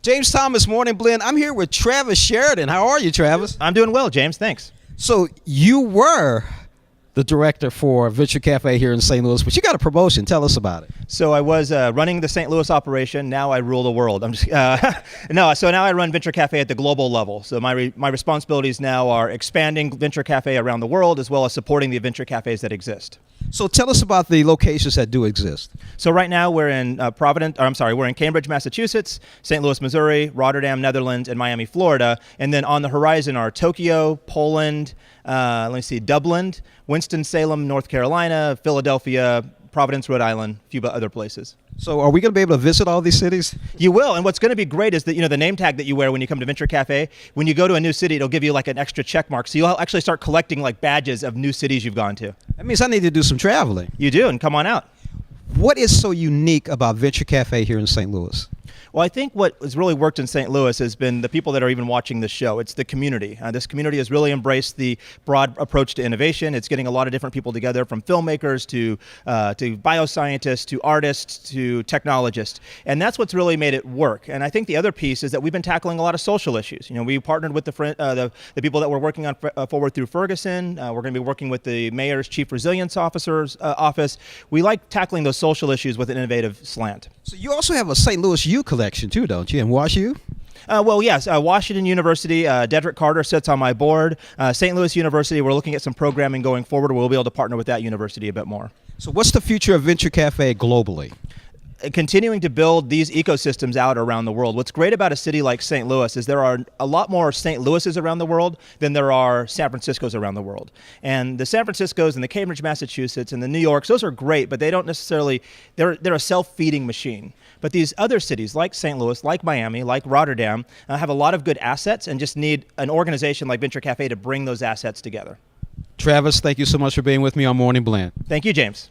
James Thomas, Morning Blend. I'm here with Travis Sheridan. How are you, Travis? I'm doing well, James. Thanks. So you were the director for Venture Cafe here in St. Louis, but you got a promotion. Tell us about it. So I was running the St. Louis operation. Now I rule the world. I'm just no. So now I run Venture Cafe at the global level. So my responsibilities now are expanding Venture Cafe around the world, as well as supporting the venture cafes that exist. So tell us about the locations that do exist. So right now we're in we're in Cambridge, Massachusetts, St. Louis, Missouri, Rotterdam, Netherlands, and Miami, Florida. And then on the horizon are Tokyo, Poland, Dublin, Winston-Salem, North Carolina, Philadelphia, Providence, Rhode Island, a few other places. So are we going to be able to visit all these cities? You will, and what's going to be great is that, the name tag that you wear when you come to Venture Cafe, when you go to a new city, it'll give you like an extra check mark. So you'll actually start collecting like badges of new cities you've gone to. That means I need to do some traveling. You do, and come on out. What is so unique about Venture Cafe here in St. Louis? Well, I think what has really worked in St. Louis has been the people that are even watching this show. It's the community. This community has really embraced the broad approach to innovation. It's getting a lot of different people together, from filmmakers to bioscientists to artists to technologists. And that's what's really made it work. And I think the other piece is that we've been tackling a lot of social issues. We partnered with the people that we're working on Forward Through Ferguson. We're going to be working with the mayor's chief resilience officer's office. We like tackling those social issues with an innovative slant. So you also have a St. Louis U collection too, don't you? And Wash U? Well, yes. Washington University, Dedrick Carter sits on my board. St. Louis University, we're looking at some programming going forward. We'll be able to partner with that university a bit more. So what's the future of Venture Cafe globally? Continuing to build these ecosystems out around the world. What's great about a city like St. Louis is there are a lot more St. Louis's around the world than there are San Francisco's around the world. And the San Francisco's and the Cambridge, Massachusetts, and the New York's, those are great, but they don't necessarily, they're a self-feeding machine. But these other cities like St. Louis, like Miami, like Rotterdam, have a lot of good assets and just need an organization like Venture Cafe to bring those assets together. Travis, thank you so much for being with me on Morning Blend. Thank you, James.